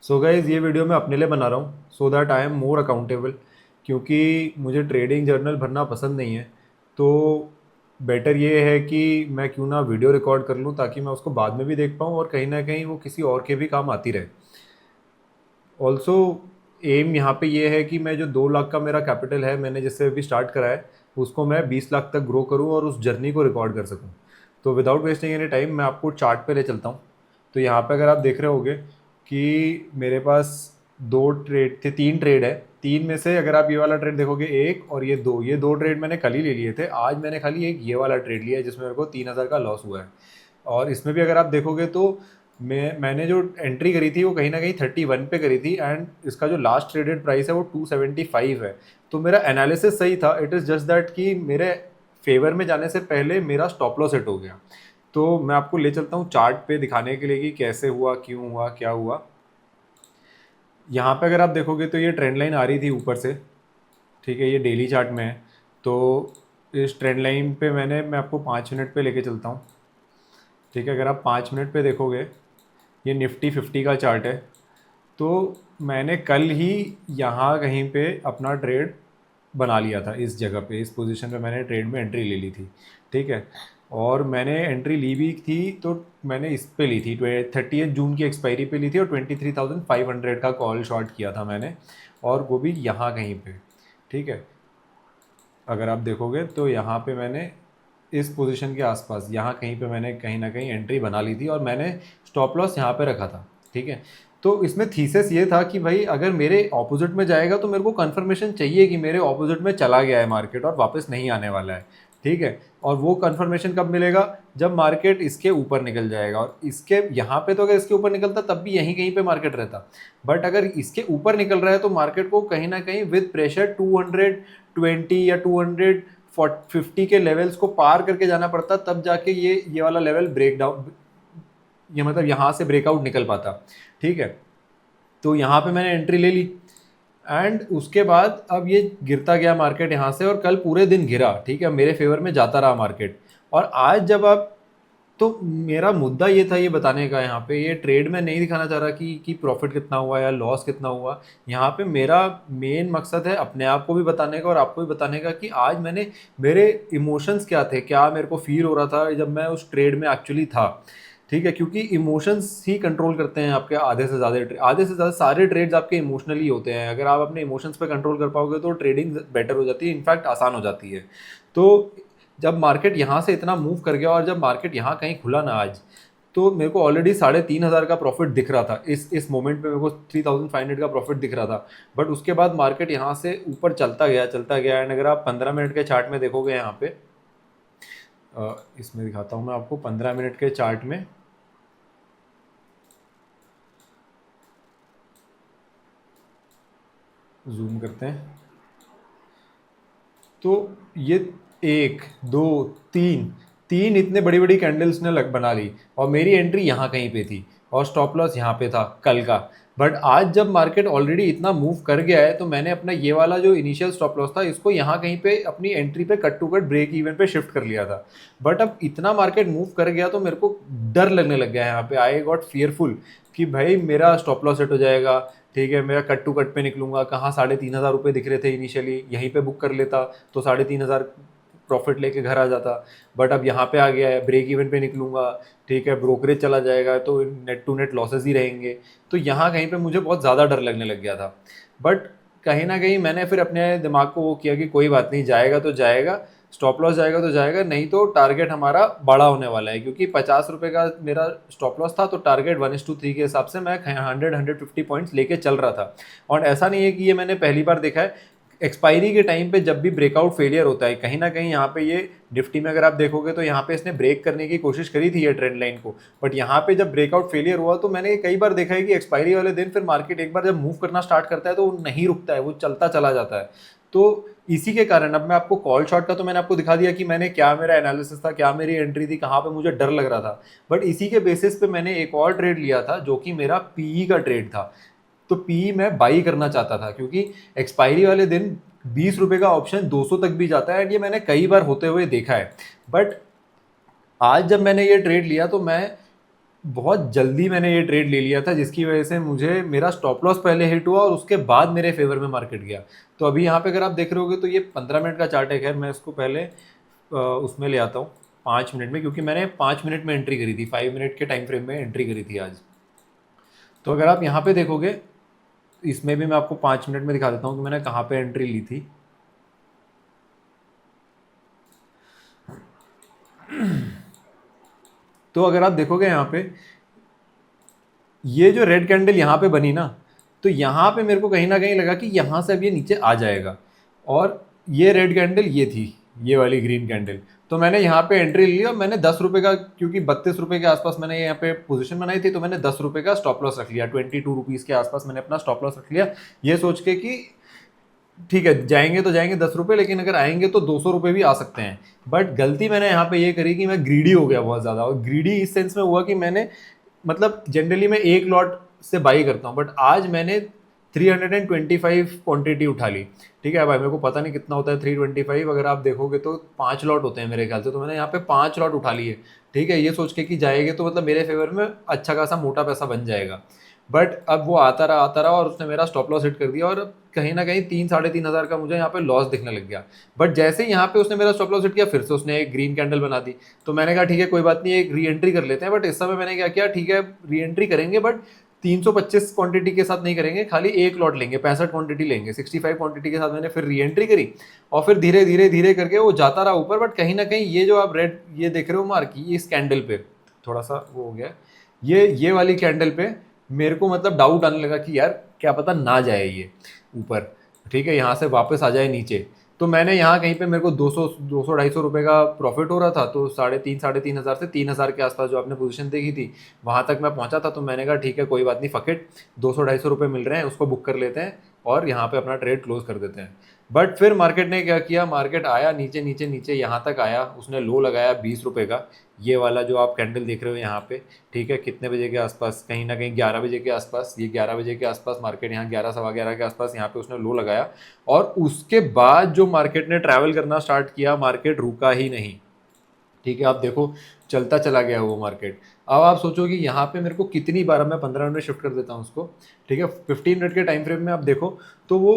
So guys ये video मैं अपने लिए बना रहा हूँ so that I am more accountable, क्योंकि मुझे ट्रेडिंग जर्नल भरना पसंद नहीं है। तो बेटर ये है कि मैं क्यों ना वीडियो रिकॉर्ड कर लूँ ताकि मैं उसको बाद में भी देख पाऊँ और कहीं ना कहीं वो किसी और के भी काम आती रहे। ऑल्सो एम यहाँ पे ये है कि मैं जो 2 लाख का मेरा कैपिटल है, मैंने जिससे अभी स्टार्ट करा है, उसको मैं 20 लाख तक ग्रो करूँ और उस जर्नी को रिकॉर्ड कर सकूँ। तो विदाउट वेस्टिंग एनी टाइम मैं आपको चार्ट पे ले चलता हूँ। तो यहाँ पे अगर आप देख रहे होगे कि मेरे पास 2 ट्रेड थे, 3 ट्रेड है। 3 में से अगर आप ये वाला ट्रेड देखोगे, एक और ये दो ट्रेड मैंने कल ही ले लिए थे। आज मैंने खाली एक ये वाला ट्रेड लिया है जिसमें मेरे को 3,000 का लॉस हुआ है। और इसमें भी अगर आप देखोगे तो मैंने जो एंट्री करी थी वो कहीं ना कहीं 31 पे करी थी, एंड इसका जो लास्ट ट्रेडेड प्राइस है वो 275 है। तो मेरा एनालिसिस सही था। इट इज़ जस्ट दैट कि मेरे फेवर में जाने से पहले मेरा स्टॉप लॉस हिट हो गया। तो मैं आपको ले चलता हूँ चार्ट पे दिखाने के लिए कि कैसे हुआ, क्यों हुआ, क्या हुआ। यहाँ पे अगर आप देखोगे तो ये ट्रेंड लाइन आ रही थी ऊपर से, ठीक है, ये डेली चार्ट में है। तो इस ट्रेंड लाइन पे मैं आपको 5 मिनट पे लेके चलता हूँ। ठीक है, अगर आप 5 मिनट पे देखोगे, ये निफ्टी 50 का चार्ट है। तो मैंने कल ही यहाँ कहीं पे अपना ट्रेड बना लिया था, इस जगह पे, इस पोजीशन पे मैंने ट्रेड में एंट्री ले ली थी। ठीक है, और मैंने एंट्री ली भी थी तो मैंने इस पे ली थी, 30 जून की एक्सपायरी पे ली थी और 23,500 का कॉल शॉर्ट किया था मैंने, और वो भी यहाँ कहीं पे। ठीक है, अगर आप देखोगे तो यहाँ पे मैंने इस पोजीशन के आसपास यहाँ कहीं पे मैंने कहीं ना कहीं एंट्री बना ली थी और मैंने स्टॉप लॉस यहाँ पे रखा था। ठीक है, तो इसमें थीसिस ये था कि भाई अगर मेरे ऑपोजिट में जाएगा तो मेरे को कंफर्मेशन चाहिए कि मेरे ऑपोजिट में चला गया है मार्केट और वापस नहीं आने वाला है। ठीक है, और वो कंफर्मेशन कब मिलेगा? जब मार्केट इसके ऊपर निकल जाएगा। और इसके यहाँ पे तो अगर इसके ऊपर निकलता तब भी यहीं कहीं पे मार्केट रहता, बट अगर इसके ऊपर निकल रहा है तो मार्केट को कहीं ना कहीं विद प्रेशर 220 या 250 के लेवल्स को पार करके जाना पड़ता, तब जाके ये वाला लेवल ब्रेक डाउन, ये मतलब यहाँ से ब्रेकआउट निकल पाता। ठीक है, तो यहाँ पे मैंने एंट्री ले ली, एंड उसके बाद अब ये गिरता गया मार्केट यहाँ से, और कल पूरे दिन गिरा। ठीक है, मेरे फेवर में जाता रहा मार्केट। और आज जब आप, तो मेरा मुद्दा ये था ये बताने का, यहाँ पे ये ट्रेड में नहीं दिखाना चाह रहा कि प्रॉफिट कितना हुआ या लॉस कितना हुआ। यहाँ पे मेरा मेन मकसद है अपने आप को भी बताने का और आपको भी बताने का कि आज मेरे इमोशंस क्या थे, क्या मेरे को फील हो रहा था जब मैं उस ट्रेड में एक्चुअली था। ठीक है, क्योंकि इमोशंस ही कंट्रोल करते हैं आपके आधे से ज़्यादा सारे ट्रेड्स आपके इमोशनली होते हैं। अगर आप अपने इमोशंस पे कंट्रोल कर पाओगे तो ट्रेडिंग बेटर हो जाती है, इनफैक्ट आसान हो जाती है। तो जब मार्केट यहाँ से इतना मूव कर गया और जब मार्केट यहाँ कहीं खुला ना आज, तो मेरे को ऑलरेडी 3,500 का प्रॉफिट दिख रहा था। इस मोमेंट पे मेरे को 3,500 का प्रॉफिट दिख रहा था। बट उसके बाद मार्केट यहाँ से ऊपर चलता गया एंड अगर आप 15 मिनट के चार्ट में देखोगे, यहाँ पे इसमें दिखाता हूँ मैं आपको 15 मिनट के चार्ट में। जूम करते हैं तो ये एक, दो, तीन, तीन इतने बड़ी बड़ी कैंडल्स ने बना ली, और मेरी एंट्री यहाँ कहीं पे थी और स्टॉप लॉस यहाँ पे था कल का। बट आज जब मार्केट ऑलरेडी इतना मूव कर गया है तो मैंने अपना ये वाला जो इनिशियल स्टॉप लॉस था इसको यहाँ कहीं पे अपनी एंट्री पे cut to cut break even पे शिफ्ट कर लिया था। बट अब इतना मार्केट मूव कर गया तो मेरे को डर लगने लग गया है। यहाँ पे आई गॉट फियरफुल कि भाई मेरा स्टॉप लॉस सेट हो जाएगा। ठीक है, मेरा कट टू कट पे निकलूंगा, कहाँ 3,500 रुपये दिख रहे थे इनिशियली, यहीं पे बुक कर लेता तो 3,500 प्रॉफिट लेके घर आ जाता। बट अब यहाँ पे आ गया है, ब्रेक इवन पे निकलूंगा, ठीक है, ब्रोकरेज चला जाएगा तो नेट टू नेट लॉसेज ही रहेंगे। तो यहाँ कहीं पे मुझे बहुत ज़्यादा डर लगने लग गया था। बट कहीं ना कहीं मैंने फिर अपने दिमाग को वो किया कि कोई बात नहीं, जाएगा तो जाएगा, स्टॉप लॉस जाएगा तो जाएगा, नहीं तो टारगेट हमारा बड़ा होने वाला है। क्योंकि 50 रुपये का मेरा स्टॉप लॉस था तो टारगेट 1:3 के हिसाब से मैं 150 पॉइंट्स लेके चल रहा था। और ऐसा नहीं है कि ये मैंने पहली बार देखा है। एक्सपायरी के टाइम पे जब भी ब्रेकआउट फेलियर होता है कहीं ना कहीं, यहाँ पे ये निफ्टी में अगर आप देखोगे तो यहाँ पे इसने ब्रेक करने की कोशिश करी थी ये ट्रेंड लाइन को। बट यहाँ पे जब ब्रेकआउट फेलियर हुआ तो मैंने कई बार देखा है कि एक्सपायरी वाले दिन फिर मार्केट एक बार जब मूव करना स्टार्ट करता है तो वो नहीं रुकता है, वो चलता चला जाता है। तो इसी के कारण अब मैं आपको कॉल शॉर्ट का तो मैंने आपको दिखा दिया कि मैंने क्या मेरा एनालिसिस था, क्या मेरी एंट्री थी, कहाँ पे मुझे डर लग रहा था। बट इसी के बेसिस पे मैंने एक और ट्रेड लिया था जो कि मेरा पीई का ट्रेड था। तो पी मैं बाई करना चाहता था क्योंकि एक्सपायरी वाले दिन 20 रुपए का ऑप्शन 200 तक भी जाता है, एंड ये मैंने कई बार होते हुए देखा है। बट आज जब मैंने ये ट्रेड लिया तो मैं बहुत जल्दी मैंने ये ट्रेड ले लिया था, जिसकी वजह से मुझे मेरा स्टॉप लॉस पहले हिट हुआ और उसके बाद मेरे फेवर में मार्केट गया। तो अभी यहाँ पे अगर आप देख रहे होगे तो ये 15 मिनट का चार्ट है। खैर मैं इसको पहले उसमें ले आता हूँ 5 मिनट में, क्योंकि मैंने 5 मिनट में एंट्री करी थी, 5 मिनट के टाइम फ्रेम में एंट्री करी थी आज। तो अगर आप यहाँ पे देखोगे, इसमें भी मैं आपको 5 मिनट में दिखा देता हूँ कि मैंने कहाँ पे एंट्री ली थी। तो अगर आप देखोगे यहाँ पे, ये जो रेड कैंडल यहाँ पे बनी ना, तो यहाँ पे मेरे को कहीं ना कहीं लगा कि यहाँ से अब ये नीचे आ जाएगा। और ये रेड कैंडल ये थी, ये वाली ग्रीन कैंडल। तो मैंने यहाँ पे एंट्री ली और मैंने 10 रुपये का, क्योंकि 32 रुपये के आसपास मैंने यहाँ पे पोजीशन बनाई थी, तो मैंने 10 रुपये का स्टॉप लॉस रख लिया। 22 रुपीज़ के आसपास मैंने अपना स्टॉप लॉस रख लिया, ये सोच के कि ठीक है जाएंगे तो जाएंगे 10 रुपये, लेकिन अगर आएंगे तो 200 रुपये भी आ सकते हैं। बट गलती मैंने यहाँ पे ये करी कि मैं ग्रीडी हो गया बहुत ज़्यादा। और ग्रीडी इस सेंस में हुआ कि मैंने, मतलब जनरली मैं एक लॉट से बाई करता हूँ, बट आज मैंने 325 क्वांटिटी उठा ली। ठीक है भाई, मेरे को पता नहीं कितना होता है 325, अगर आप देखोगे तो 5 लॉट होते हैं मेरे ख्याल से। तो मैंने यहाँ पे 5 लॉट उठा लिए। ठीक है, ये सोच के कि जाएंगे तो मतलब मेरे फेवर में अच्छा खासा मोटा पैसा बन जाएगा। बट अब वो आता रहा और उसने मेरा स्टॉप लॉस हिट कर दिया, और कहीं ना कहीं 3-3.5 हज़ार का मुझे यहाँ पे लॉस दिखने लग गया। बट जैसे ही यहाँ पे उसने मेरा स्टॉप लॉस हिट किया, फिर से उसने एक ग्रीन कैंडल बना दी। तो मैंने कहा ठीक है कोई बात नहीं, एक री एंट्री कर लेते हैं। बट इस समय मैंने क्या किया, ठीक है री एंट्री करेंगे बट 325 क्वांटिटी के साथ नहीं करेंगे, खाली एक लॉट लेंगे, 65 क्वांटिटी लेंगे। 65 क्वांटिटी के साथ मैंने फिर री एंट्री करी, और फिर धीरे धीरे धीरे करके वो जाता रहा ऊपर। बट कहीं ना कहीं ये जो आप रेड ये देख रहे हो मार्क, इस कैंडल पे थोड़ा सा वो हो गया, ये वाली कैंडल पे मेरे को मतलब डाउट आने लगा कि यार क्या पता ना जाए ये ऊपर। ठीक है, यहाँ से वापस आ जाए नीचे। तो मैंने यहाँ कहीं पे, मेरे को 200-250 रुपये का प्रॉफिट हो रहा था। तो 3,500 से 3,000 के आसपास जो आपने पोजीशन देखी थी, वहाँ तक मैं पहुँचा था। तो मैंने कहा ठीक है कोई बात नहीं, फकेट 200-250 रुपये मिल रहे हैं, उसको बुक कर लेते हैं और यहाँ पे अपना ट्रेड क्लोज कर देते हैं। बट फिर मार्केट ने क्या किया, मार्केट आया नीचे नीचे नीचे, यहाँ तक आया, उसने लो लगाया 20 रुपये का, ये वाला जो आप कैंडल देख रहे हो यहाँ पे। ठीक है, कितने बजे के आसपास, कहीं ना कहीं 11 बजे के आसपास, ये 11 बजे के आसपास मार्केट, यहाँ 11 सवा 11 के आसपास यहाँ पे उसने लो लगाया। और उसके बाद जो मार्केट ने ट्रैवल करना स्टार्ट किया, मार्केट रुका ही नहीं। ठीक है, आप देखो चलता चला गया वो मार्केट। अब आप सोचो कि यहाँ पे मेरे को कितनी बार, अब मैं 15 मिनट में शिफ्ट कर देता हूँ उसको। ठीक है, 15 मिनट के टाइम फ्रेम में आप देखो तो वो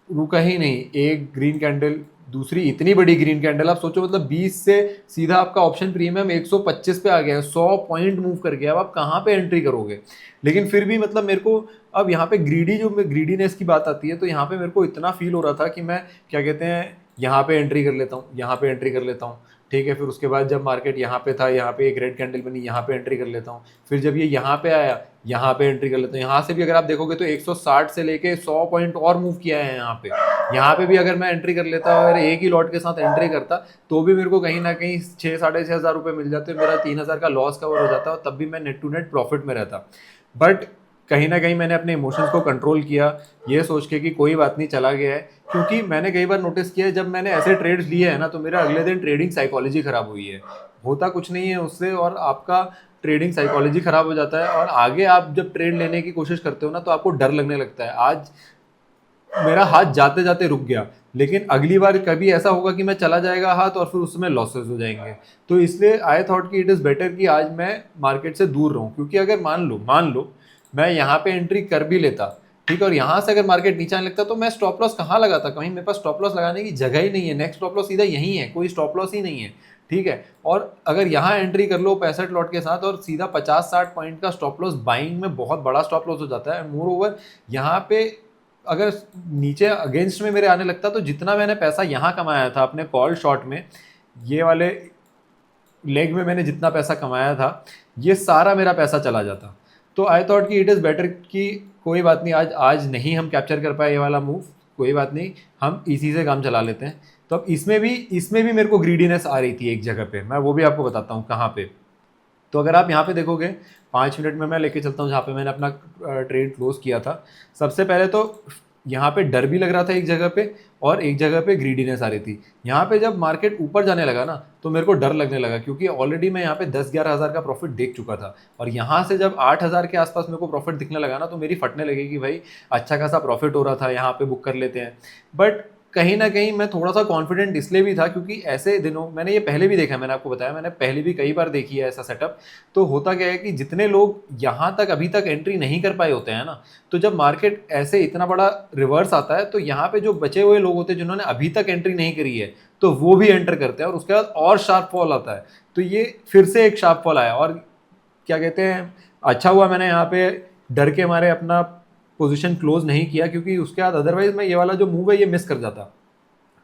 रुका ही नहीं। एक ग्रीन कैंडल, दूसरी इतनी बड़ी ग्रीन कैंडल, आप सोचो मतलब 20 से सीधा आपका ऑप्शन प्रीमियम 125 पे आ गया है, 100 पॉइंट मूव कर गया। अब आप कहाँ पे एंट्री करोगे। लेकिन फिर भी मतलब मेरे को अब यहाँ पे ग्रीडीनेस की बात आती है, तो यहाँ पे मेरे को इतना फील हो रहा था कि मैं क्या कहते हैं, यहाँ पे एंट्री कर लेता हूँ, यहाँ पे एंट्री कर लेता हूँ। ठीक है, फिर उसके बाद जब मार्केट यहाँ पे था, यहाँ पे एक रेड कैंडल बनी, यहाँ पे एंट्री कर लेता हूँ। फिर जब ये यहाँ पे आया, यहाँ पे एंट्री कर लेता हूँ। यहाँ से भी अगर आप देखोगे तो 160 से लेके 100 पॉइंट और मूव किया है यहाँ पे। यहाँ पे भी अगर मैं एंट्री कर लेता, अगर एक ही लॉट के साथ एंट्री करता, तो भी मेरे को कहीं ना कहीं 6-6.5 हज़ार रुपये मिल जाते, मेरा 3,000 का लॉस कवर हो जाता, और तब भी मैं नेट टू नेट प्रॉफिट में रहता। बट कहीं ना कहीं मैंने अपने इमोशंस को कंट्रोल किया, ये सोच के कि कोई बात नहीं, चला गया है। क्योंकि मैंने कई बार नोटिस किया है, जब मैंने ऐसे ट्रेड्स लिए हैं ना, तो मेरा अगले दिन ट्रेडिंग साइकोलॉजी खराब हुई है। होता कुछ नहीं है उससे, और आपका ट्रेडिंग साइकोलॉजी खराब हो जाता है, और आगे आप जब ट्रेड लेने की कोशिश करते हो ना, तो आपको डर लगने लगता है। आज मेरा हाथ जाते जाते रुक गया, लेकिन अगली बार कभी ऐसा होगा कि मैं चला जाएगा हाथ, और फिर उसमें लॉसेस हो जाएंगे। तो इसलिए आई थॉट कि इट इज़ बेटर कि आज मैं मार्केट से दूर रहूं। क्योंकि अगर मान लो मैं यहाँ पे एंट्री कर भी लेता, ठीक है, और यहाँ से अगर मार्केट नीचे आने लगता, तो मैं स्टॉप लॉस कहाँ लगाता, कहीं मेरे पास स्टॉप लॉस लगाने की जगह ही नहीं है। नेक्स्ट स्टॉप लॉस सीधा यही है, कोई स्टॉप लॉस ही नहीं है। ठीक है, और अगर यहाँ एंट्री कर लो 65 लॉट के साथ, और सीधा 50-60 पॉइंट का स्टॉप लॉस, बाइंग में बहुत बड़ा स्टॉप लॉस हो जाता है। मोर ओवर यहाँ पे अगर नीचे अगेंस्ट में मेरे आने लगता, तो जितना मैंने पैसा यहाँ कमाया था अपने कॉल शॉट में, ये वाले लेग में मैंने जितना पैसा कमाया था, ये सारा मेरा पैसा चला जाता। तो आई थॉट कि इट इज़ बेटर कि कोई बात नहीं, आज नहीं हम कैप्चर कर पाए ये वाला मूव, कोई बात नहीं, हम इसी से काम चला लेते हैं। तो अब इसमें भी मेरे को ग्रीडीनेस आ रही थी एक जगह पे, मैं वो भी आपको बताता हूँ कहाँ पे। तो अगर आप यहाँ पे देखोगे, 5 मिनट में मैं लेके चलता हूँ जहाँ पे मैंने अपना ट्रेड क्लोज किया था। सबसे पहले तो यहाँ पे डर भी लग रहा था एक जगह पे, और एक जगह पे ग्रीडीनेस आ रही थी। यहाँ पे जब मार्केट ऊपर जाने लगा ना, तो मेरे को डर लगने लगा, क्योंकि ऑलरेडी मैं यहाँ पे 10-11 हज़ार का प्रॉफिट देख चुका था। और यहाँ से जब 8 हज़ार के आसपास मेरे को प्रॉफिट दिखने लगा ना, तो मेरी फटने लगी कि भाई अच्छा खासा प्रॉफिट हो रहा था, यहाँ पे बुक कर लेते हैं। बट कहीं ना कहीं मैं थोड़ा सा कॉन्फिडेंट इसलिए भी था क्योंकि ऐसे दिनों मैंने ये पहले भी देखा है, मैंने आपको बताया, मैंने पहले भी कई बार देखी है ऐसा सेटअप। तो होता क्या है कि जितने लोग यहाँ तक अभी तक एंट्री नहीं कर पाए होते हैं ना, तो जब मार्केट ऐसे इतना बड़ा रिवर्स आता है तो यहाँ पे जो बचे हुए लोग होते हैं जिन्होंने अभी तक एंट्री नहीं करी है, तो वो भी एंटर करते हैं और उसके बाद और शार्प फॉल आता है। तो ये फिर से एक शार्प फॉल आया और क्या कहते हैं, अच्छा हुआ मैंने यहाँ पे डर के मारे अपना पोजीशन क्लोज नहीं किया, क्योंकि उसके बाद अदरवाइज मैं ये वाला जो मूव है ये मिस कर जाता।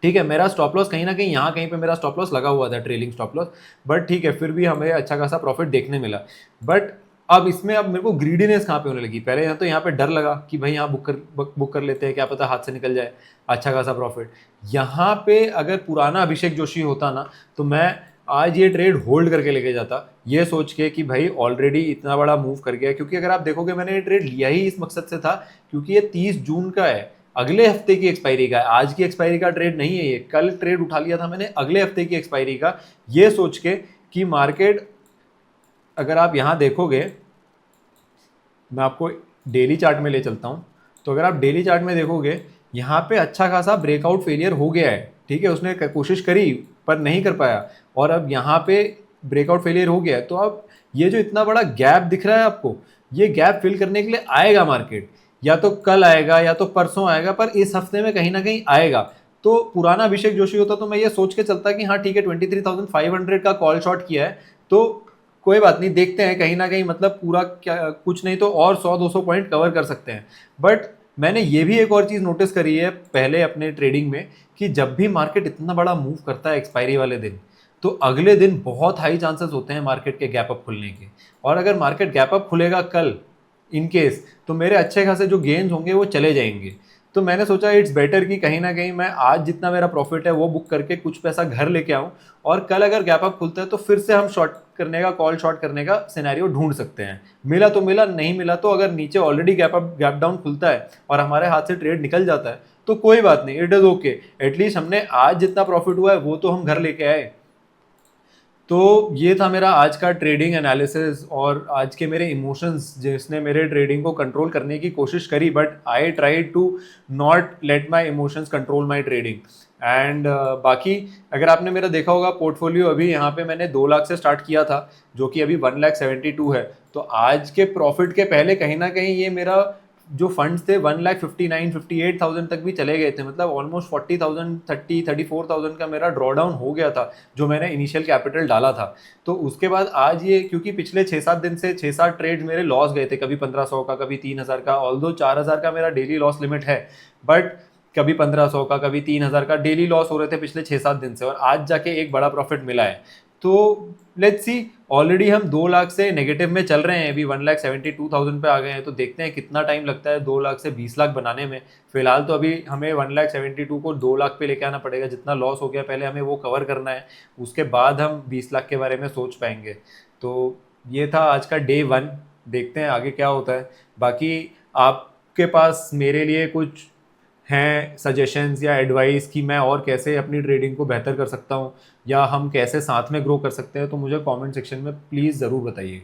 ठीक है, मेरा स्टॉप लॉस कहीं ना कहीं यहाँ कहीं पे मेरा स्टॉप लॉस लगा हुआ था, ट्रेलिंग स्टॉप लॉस, बट ठीक है फिर भी हमें अच्छा खासा प्रॉफिट देखने मिला। बट अब इसमें अब मेरे को ग्रीडीनेस कहाँ पे होने लगी, पहले यहाँ तो यहाँ पे डर लगा कि भाई यहाँ बुक कर लेते हैं, क्या पता हाथ से निकल जाए अच्छा खासा प्रॉफिट। यहाँ पे अगर पुराना अभिषेक जोशी होता ना, तो मैं आज ये ट्रेड होल्ड करके लेके जाता, ये सोच के कि भाई ऑलरेडी इतना बड़ा मूव कर गया। क्योंकि अगर आप देखोगे मैंने ये ट्रेड लिया ही इस मकसद से था क्योंकि ये 30 जून का है, अगले हफ्ते की एक्सपायरी का है, आज की एक्सपायरी का ट्रेड नहीं है ये। कल ट्रेड उठा लिया था मैंने अगले हफ्ते की एक्सपायरी का, ये सोच के कि मार्केट, अगर आप यहाँ देखोगे, मैं आपको डेली चार्ट में ले चलता हूँ, तो अगर आप डेली चार्ट में देखोगे यहाँ पे अच्छा खासा ब्रेकआउट फेलियर हो गया है। ठीक है, उसने कोशिश करी पर नहीं कर पाया और अब यहाँ पे ब्रेकआउट फेलियर हो गया है। तो अब ये जो इतना बड़ा गैप दिख रहा है आपको, ये गैप फिल करने के लिए आएगा मार्केट, या तो कल आएगा या तो परसों आएगा, पर इस हफ्ते में कहीं ना कहीं आएगा। तो पुराना अभिषेक जोशी होता तो मैं ये सोच के चलता कि हाँ ठीक है 23,500 का कॉल शॉट किया है तो कोई बात नहीं, देखते हैं कहीं ना कहीं, मतलब पूरा क्या कुछ नहीं तो और 100-200 पॉइंट कवर कर सकते हैं। बट मैंने ये भी एक और चीज़ नोटिस करी है पहले अपने ट्रेडिंग में कि जब भी मार्केट इतना बड़ा मूव करता है एक्सपायरी वाले दिन, तो अगले दिन बहुत हाई चांसेस होते हैं मार्केट के गैप अप खुलने के। और अगर मार्केट गैप अप खुलेगा कल इन केस, तो मेरे अच्छे खासे जो गेन्स होंगे वो चले जाएंगे। तो मैंने सोचा इट्स बेटर कि कहीं ना कहीं मैं आज जितना मेरा प्रॉफिट है वो बुक करके कुछ पैसा घर लेके आऊँ, और कल अगर गैप अप खुलता है तो फिर से हम शॉर्ट करने का, कॉल शॉर्ट करने का सिनेरियो ढूंढ सकते हैं। मिला तो मिला, नहीं मिला तो अगर नीचे ऑलरेडी गैप डाउन खुलता है और हमारे हाथ से ट्रेड निकल जाता है तो कोई बात नहीं, इट इज़ ओके। एटलीस्ट हमने आज जितना प्रॉफिट हुआ है वो तो हम घर लेके आए। तो ये था मेरा आज का ट्रेडिंग एनालिसिस और आज के मेरे इमोशंस जिसने मेरे ट्रेडिंग को कंट्रोल करने की कोशिश करी, but I try to not let my emotions control my trading. And बाकी अगर आपने मेरा देखा होगा पोर्टफोलियो, अभी यहाँ पे मैंने 2 लाख से स्टार्ट किया था जो कि अभी 1,72,000 है। तो आज के प्रॉफिट के पहले कहीं ना कहीं ये मेरा जो फंड्स थे 1,59,58,000 तक भी चले गए थे, मतलब ऑलमोस्ट 40,000, 34,000 का मेरा ड्रॉ डाउन हो गया था जो मैंने इनिशियल कैपिटल डाला था। तो उसके बाद आज ये, क्योंकि पिछले 6-7 दिन से 6-7 ट्रेड्स मेरे लॉस गए थे, कभी 1,500 का, कभी 3,000 का, ऑल्दो 4,000 का मेरा डेली लॉस लिमिट है, बट कभी 1,500 का, कभी 3,000 का डेली लॉस हो रहे थे पिछले 6-7 दिन से, और आज जाके एक बड़ा प्रॉफिट मिला है। तो लेट्स सी, ऑलरेडी हम 2 लाख से नेगेटिव में चल रहे हैं, अभी 1,72,000 पे आ गए हैं। तो देखते हैं कितना टाइम लगता है 2 लाख से 20 लाख बनाने में। फिलहाल तो अभी हमें 1,72,000 को 2 लाख पे लेके आना पड़ेगा, जितना लॉस हो गया पहले हमें वो कवर करना है, उसके बाद हम 20 लाख के बारे में सोच पाएंगे। तो ये था आज का डे 1, देखते हैं आगे क्या होता है। बाकी आपके पास मेरे लिए कुछ हैं सजेशंस या एडवाइस कि मैं और कैसे अपनी ट्रेडिंग को बेहतर कर सकता हूँ, या हम कैसे साथ में ग्रो कर सकते हैं, तो मुझे कमेंट सेक्शन में प्लीज़ ज़रूर बताइए।